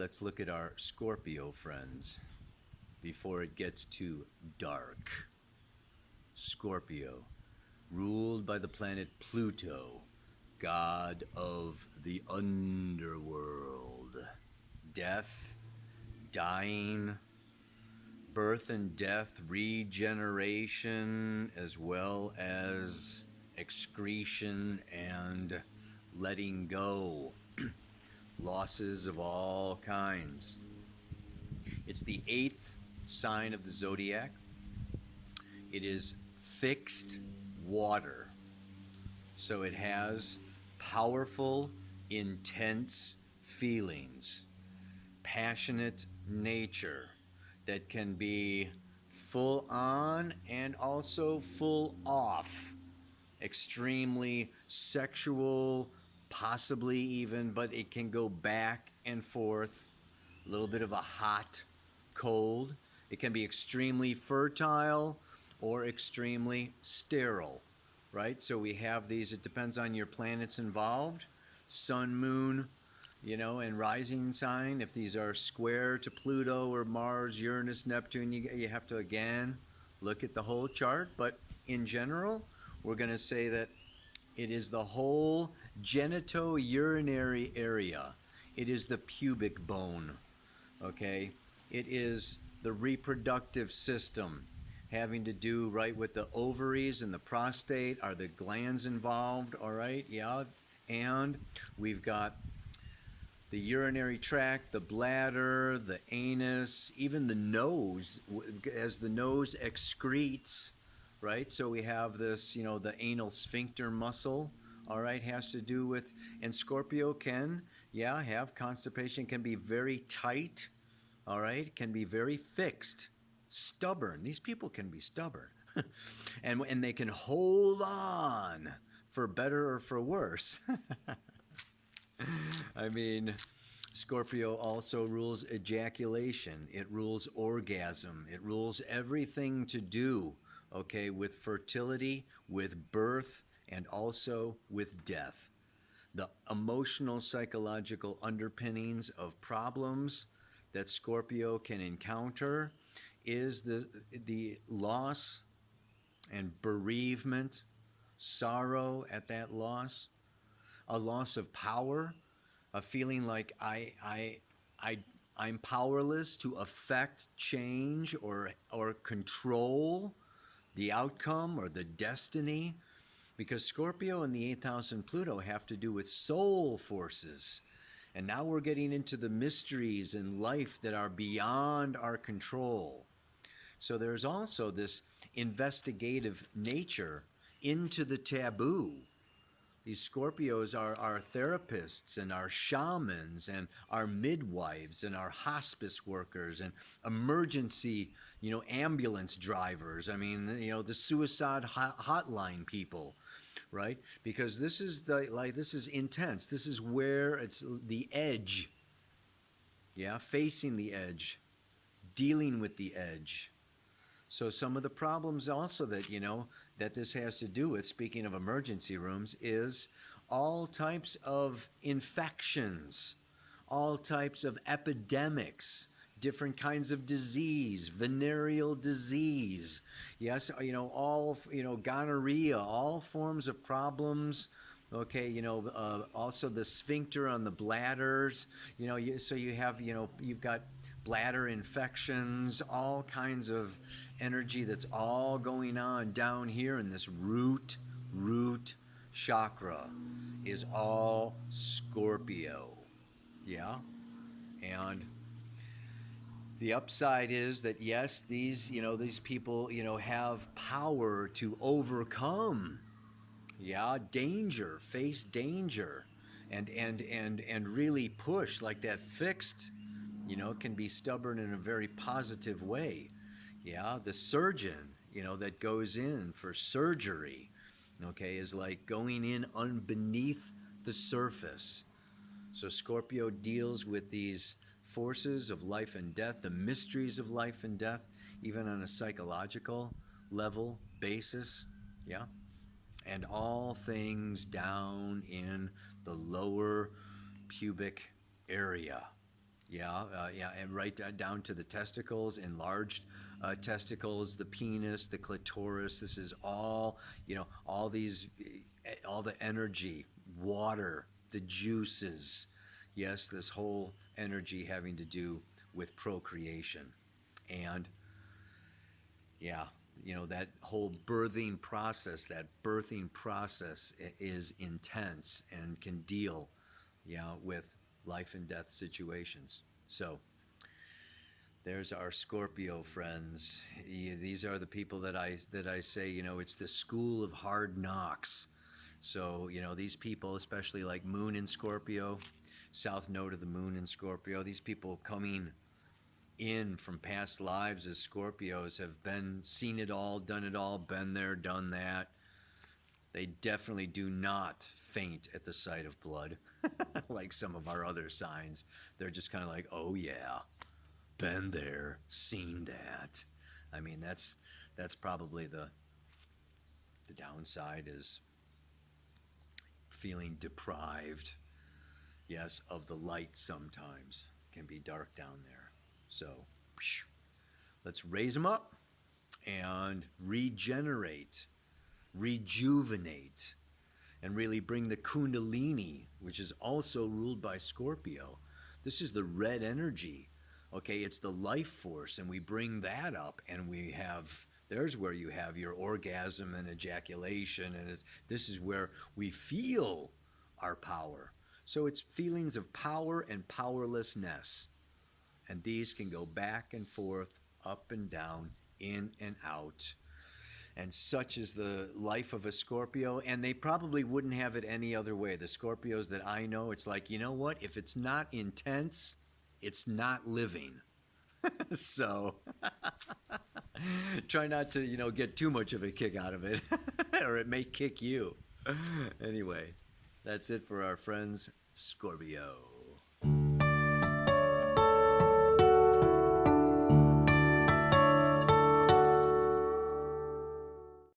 let's look at our Scorpio friends before it gets too dark. Scorpio, ruled by the planet Pluto, god of the underworld. Death, dying, birth and death, regeneration, as well as excretion and letting go. Losses of all kinds. It's the 8th sign of the zodiac. It is fixed water. So it has powerful, intense feelings, passionate nature that can be full on and also full off. Extremely sexual, possibly even, but it can go back and forth. A little bit of a hot, cold. It can be extremely fertile or extremely sterile, right? So we have these, it depends on your planets involved. Sun, moon, and rising sign. If these are square to Pluto or Mars, Uranus, Neptune, you have to, again, look at the whole chart. But in general, we're going to say that it is the whole genitourinary area. It is the pubic bone, okay? It is the reproductive system, having to do, right, with the ovaries and the prostate. Are the glands involved, all right? Yeah. And we've got the urinary tract, the bladder, the anus, even the nose, as the nose excretes, right? So we have this, the anal sphincter muscle, all right, has to do with, and Scorpio can, have constipation, can be very tight, all right, can be very fixed, stubborn. These people can be stubborn. and they can hold on for better or for worse. I mean, Scorpio also rules ejaculation. It rules orgasm. It rules everything to do, okay, with fertility, with birth, and also with death. The emotional, psychological underpinnings of problems that Scorpio can encounter is the loss and bereavement, sorrow at that loss, a loss of power, a feeling like I'm powerless to affect change or control the outcome or the destiny, because Scorpio and the 8th house and Pluto have to do with soul forces. And now we're getting into the mysteries in life that are beyond our control. So there's also this investigative nature into the taboo. These Scorpios are our therapists and our shamans and our midwives and our hospice workers and emergency, ambulance drivers. I mean, the suicide hotline people, right? Because this is this is intense. This is where it's the edge. Yeah, facing the edge, dealing with the edge. So some of the problems also that, that this has to do with, speaking of emergency rooms, is all types of infections, all types of epidemics, different kinds of disease, venereal disease. Yes, all, gonorrhea, all forms of problems. Okay, also the sphincter on the bladders, so you have, you've got bladder infections, all kinds of energy that's all going on down here in this root chakra is all Scorpio. Yeah. And the upside is that, yes, these people, have power to overcome, danger, face danger, and really push like that fixed, can be stubborn in a very positive way. Yeah, the surgeon, that goes in for surgery, okay, is like going in beneath the surface. So Scorpio deals with these forces of life and death, the mysteries of life and death, even on a psychological level basis, yeah, and all things down in the lower pubic area. Yeah, and right down to the testicles, enlarged testicles, the penis, the clitoris. This is all, all these, all the energy, water, the juices. Yes, this whole energy having to do with procreation. And yeah, that whole birthing process is intense and can deal, yeah, with life and death situations. So there's our Scorpio friends. These are the people that I say, it's the school of hard knocks. So, these people, especially like Moon in Scorpio, South Node of the Moon in Scorpio, these people coming in from past lives as Scorpios have been seen it all, done it all, been there, done that. They definitely do not faint at the sight of blood, like some of our other signs. They're just kind of like, oh yeah, been there, seen that. I mean, that's probably the downside is feeling deprived, yes, of the light sometimes. It can be dark down there. So, let's raise them up and regenerate, rejuvenate, and really bring the Kundalini, which is also ruled by Scorpio. This is the red energy. Okay, it's the life force, and we bring that up, and we have. There's where you have your orgasm and ejaculation, and this is where we feel our power. So it's feelings of power and powerlessness. And these can go back and forth, up and down, in and out. And such is the life of a Scorpio, and they probably wouldn't have it any other way. The Scorpios that I know, it's like, you know what? If it's not intense, it's not living. So try not to, get too much of a kick out of it, or it may kick you. Anyway, that's it for our friends, Scorpio.